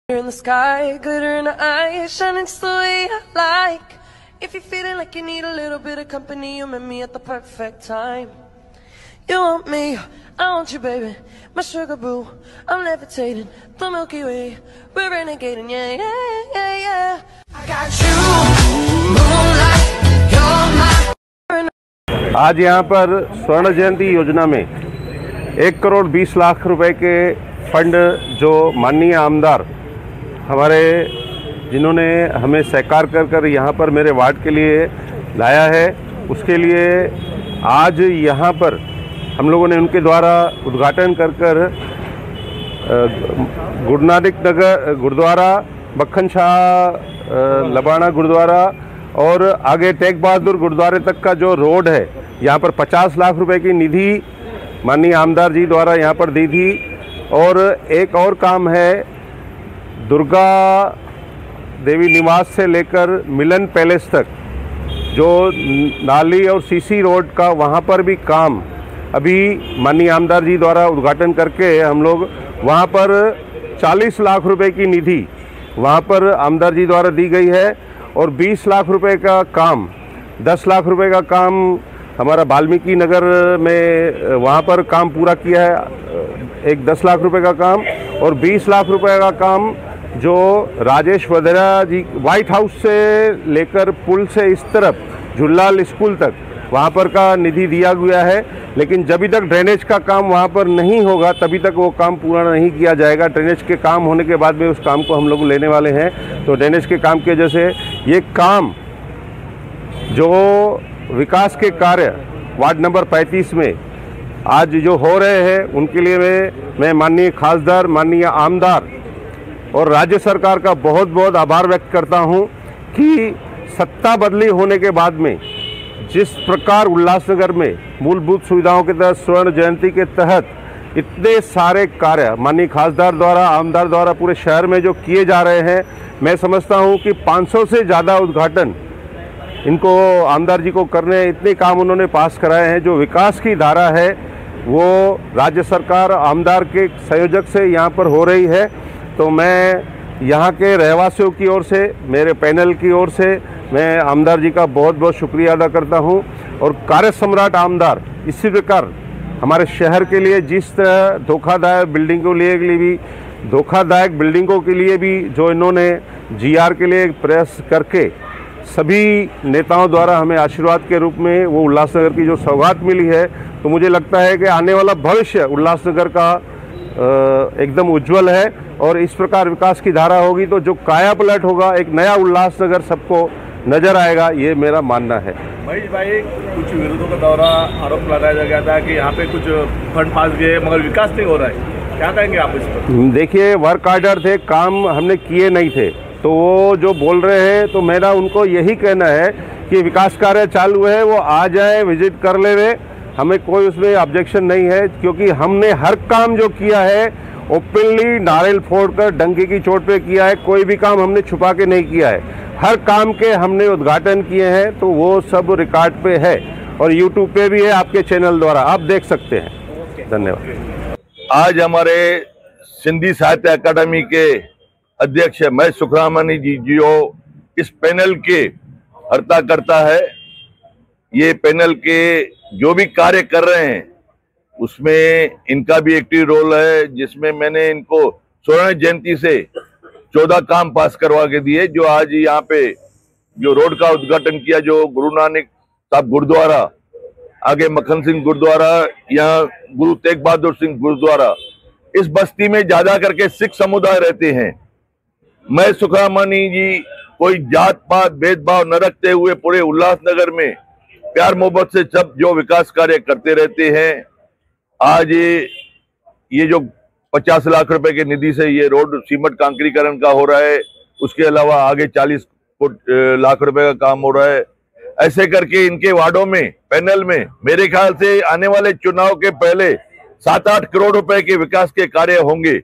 In the sky, glitter in the eyes, shining just the way I like. If you're feeling like you need a little bit of company, you met me at the perfect time. You want me, I want you, baby, my sugar boo. I'm levitating, the Milky Way, we're renegading, yeah, yeah, yeah, yeah. I got you, moonlight, you're my. आज यहाँ पर स्वर्ण जयंती योजना में 1 करोड़ 20 लाख रुपए के fund जो माननीय आमदार हमारे जिन्होंने हमें सहकार कर यहाँ पर मेरे वार्ड के लिए लाया है, उसके लिए आज यहाँ पर हम लोगों ने उनके द्वारा उद्घाटन कर गुरु नानक नगर गुरुद्वारा, मक्खन शाह लबाना गुरुद्वारा और आगे टेक बहादुर गुरुद्वारे तक का जो रोड है, यहाँ पर 50 लाख रुपए की निधि माननीय आमदार जी द्वारा यहाँ पर दी थी। और एक और काम है, दुर्गा देवी निवास से लेकर मिलन पैलेस तक जो नाली और सीसी रोड का, वहाँ पर भी काम अभी माननीय आमदार जी द्वारा उद्घाटन करके हम लोग वहाँ पर 40 लाख रुपए की निधि वहाँ पर आमदार जी द्वारा दी गई है। और 20 लाख रुपए का काम, 10 लाख रुपए का काम हमारा वाल्मीकि नगर में वहाँ पर काम पूरा किया है, एक 10 लाख रुपए का काम। और 20 लाख रुपए का काम जो राजेश वधेरा जी व्हाइट हाउस से लेकर पुल से इस तरफ झुल्लाल स्कूल तक वहाँ पर का निधि दिया गया है। लेकिन जब तक ड्रेनेज का काम वहाँ पर नहीं होगा तभी तक वो काम पूरा नहीं किया जाएगा। ड्रेनेज के काम होने के बाद में उस काम को हम लोग लेने वाले हैं। तो ड्रेनेज के काम की वजह से ये काम जो विकास के कार्य वार्ड नंबर 35 में आज जो हो रहे हैं, उनके लिए मैं माननीय खासदार, माननीय आमदार और राज्य सरकार का बहुत बहुत आभार व्यक्त करता हूं कि सत्ता बदली होने के बाद में जिस प्रकार उल्लासनगर में मूलभूत सुविधाओं के तहत स्वर्ण जयंती के तहत इतने सारे कार्य माननीय खासदार द्वारा, आमदार द्वारा पूरे शहर में जो किए जा रहे हैं, मैं समझता हूं कि 500 से ज़्यादा उद्घाटन इनको आमदार जी को करने, इतने काम उन्होंने पास कराए हैं। जो विकास की धारा है वो राज्य सरकार, आमदार के संयोजक से यहाँ पर हो रही है। तो मैं यहाँ के रहवासियों की ओर से, मेरे पैनल की ओर से मैं आमदार जी का बहुत बहुत शुक्रिया अदा करता हूँ। और कार्य सम्राट आमदार इसी प्रकार हमारे शहर के लिए जिस तरह धोखादायक बिल्डिंगों के लिए भी जो इन्होंने जीआर के लिए प्रयास करके सभी नेताओं द्वारा हमें आशीर्वाद के रूप में वो उल्लासनगर की जो सौगात मिली है, तो मुझे लगता है कि आने वाला भविष्य उल्लासनगर का एकदम उज्जवल है। और इस प्रकार विकास की धारा होगी तो जो काया पलट होगा, एक नया उल्लासनगर सबको नजर आएगा, ये मेरा मानना है। महेश भाई, कुछ विरोधों का दौरा आरोप लगाया गया था कि यहाँ पे कुछ फंड पास गए मगर विकास नहीं हो रहा है, क्या कहेंगे आप इस पर? देखिए, वर्क आर्डर थे, काम हमने किए नहीं थे, तो वो जो बोल रहे हैं, तो मेरा उनको यही कहना है कि विकास कार्य चालू है, वो आ जाए, विजिट कर ले, हमें कोई उसमें ऑब्जेक्शन नहीं है। क्योंकि हमने हर काम जो किया है ओपनली नारियल फोड़कर डंके की चोट पे किया है, कोई भी काम हमने छुपा के नहीं किया है। हर काम के हमने उद्घाटन किए हैं, तो वो सब रिकॉर्ड पे है और यूट्यूब पे भी है, आपके चैनल द्वारा आप देख सकते हैं। धन्यवाद। आज हमारे सिंधी साहित्य अकादमी के अध्यक्ष महेश सुखरामनी जी जो इस पैनल के हर्ता करता है, ये पैनल के जो भी कार्य कर रहे हैं उसमें इनका भी एक्टिव रोल है, जिसमें मैंने इनको स्वर्ण जयंती से 14 काम पास करवा के दिए। जो आज यहाँ पे जो रोड का उद्घाटन किया, जो गुरु नानक साहब गुरुद्वारा, आगे मक्खन सिंह गुरुद्वारा, यहाँ गुरु तेग बहादुर सिंह गुरुद्वारा, इस बस्ती में ज्यादा करके सिख समुदाय रहते हैं। मैं सुखरामनी जी कोई जात पात भेदभाव न रखते हुए पूरे उल्लासनगर में प्यार मोहब्बत से सब जो विकास कार्य करते रहते हैं। आज ये जो 50 लाख रुपए के निधि से ये रोड सीमेंट कांक्रीकरण का हो रहा है, उसके अलावा आगे 40 लाख रुपए का काम हो रहा है। ऐसे करके इनके वार्डों में, पैनल में मेरे ख्याल से आने वाले चुनाव के पहले 7-8 करोड़ रुपए के विकास के कार्य होंगे।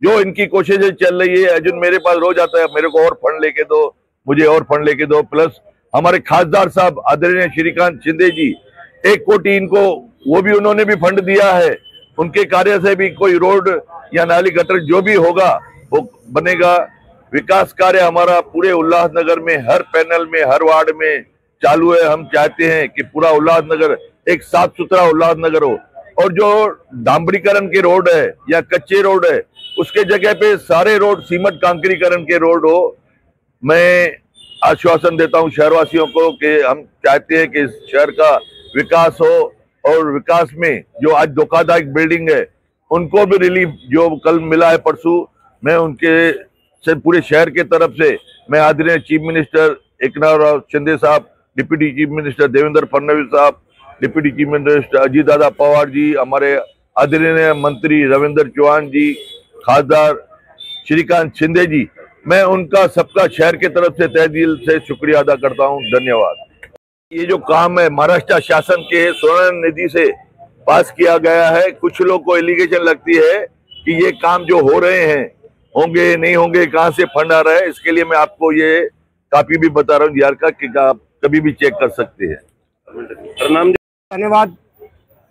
जो इनकी कोशिशें चल रही है, अर्जुन मेरे पास रोज आता है, मेरे को और फंड लेके दो, मुझे और फंड लेके दो। प्लस हमारे खासदार साहब आदरणीय श्रीकांत शिंदे जी 1 कोटी इनको, वो भी उन्होंने भी फंड दिया है। उनके कार्य से भी कोई रोड या नाली गटर जो भी होगा बनेगा। विकास कार्य हमारा पूरे उल्लासनगर में हर पैनल में हर वार्ड में चालू है। हम चाहते हैं कि पूरा उल्लासनगर एक साफ सुथरा उल्लासनगर हो, और जो डांबरीकरण के रोड है या कच्चे रोड है उसके जगह पे सारे रोड सीमेंट कांक्रीकरण के रोड हो। मैं आश्वासन देता हूं शहरवासियों को कि हम चाहते हैं कि इस शहर का विकास हो, और विकास में जो आज धोखादायक बिल्डिंग है उनको भी रिलीफ जो कल मिला है परसों, मैं उनके से पूरे शहर के तरफ से मैं आदरणीय चीफ मिनिस्टर एकनाथ शिंदे साहब, deputy chief minister Devendra Fadnavis साहब, deputy chief minister Ajit Dada Pawar ji, हमारे आदरणीय मंत्री रविंद्र चौहान जी, खासदार श्रीकांत शिंदे जी, मैं उनका सबका शहर के तरफ से तहे दिल से शुक्रिया अदा करता हूं। धन्यवाद। ये जो काम है महाराष्ट्र शासन के स्वर्ण निधि से पास किया गया है। कुछ लोग को एलिगेशन लगती है कि ये काम जो हो रहे हैं होंगे नहीं होंगे, कहां से फंड आ रहा है, इसके लिए मैं आपको ये कापी भी बता रहा हूँ यार का, कि आप कभी भी चेक कर सकते हैं। प्रणाम। धन्यवाद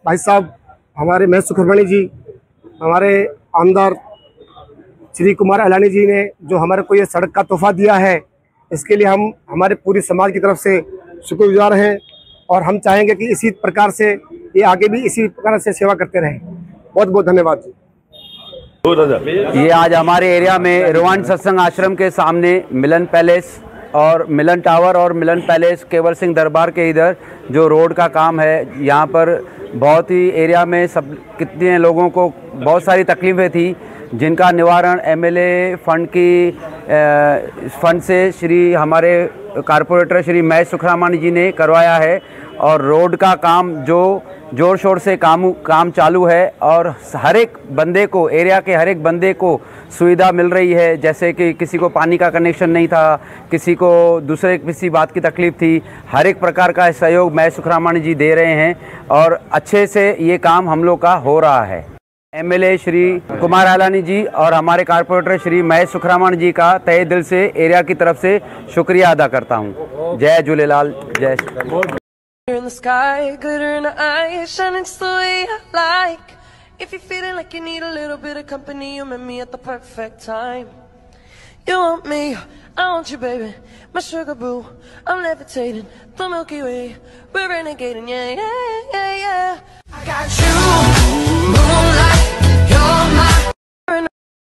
भाई साहब। हमारे महेश सुब्रमण्य जी, हमारे आमदार श्री कुमार अलानी जी ने जो हमारे को ये सड़क का तोहफा दिया है, इसके लिए हम हमारे पूरी समाज की तरफ से शुक्रगुजार हैं, और हम चाहेंगे कि इसी प्रकार से ये आगे भी इसी प्रकार से सेवा करते रहें। बहुत बहुत धन्यवाद जी। ये आज हमारे एरिया में रोवान सत्संग आश्रम के सामने मिलन पैलेस और मिलन टावर और मिलन पैलेस केवल सिंह दरबार के इधर जो रोड का काम है, यहाँ पर बहुत ही एरिया में सब कितने लोगों को बहुत सारी तकलीफ़ें थी, जिनका निवारण एमएलए फंड से श्री हमारे कारपोरेटर श्री महेश सुखरामानी जी ने करवाया है। और रोड का काम जो ज़ोर शोर से काम चालू है, और हर एक बंदे को, एरिया के हर एक बंदे को सुविधा मिल रही है। जैसे कि किसी को पानी का कनेक्शन नहीं था, किसी को दूसरे किसी बात की तकलीफ़ थी, हर एक प्रकार का सहयोग महेश सुखरामानी जी दे रहे हैं, और अच्छे से ये काम हम लोग का हो रहा है। एमएलए श्री कुमार अलानी जी और हमारे कारपोरेटर श्री महेश सुखरामानी जी का तहे दिल से एरिया की तरफ से शुक्रिया अदा करता हूँ। जय झूलेलाल, जय Shri. In the sky, glitter in the eyes, shining just the way I like. If you're feeling like you need a little bit of company, you met me at the perfect time. You want me, I want you, baby, my sugar boo. I'm levitating, the Milky Way, we're renegading, yeah, yeah, yeah, yeah. I got you, moon.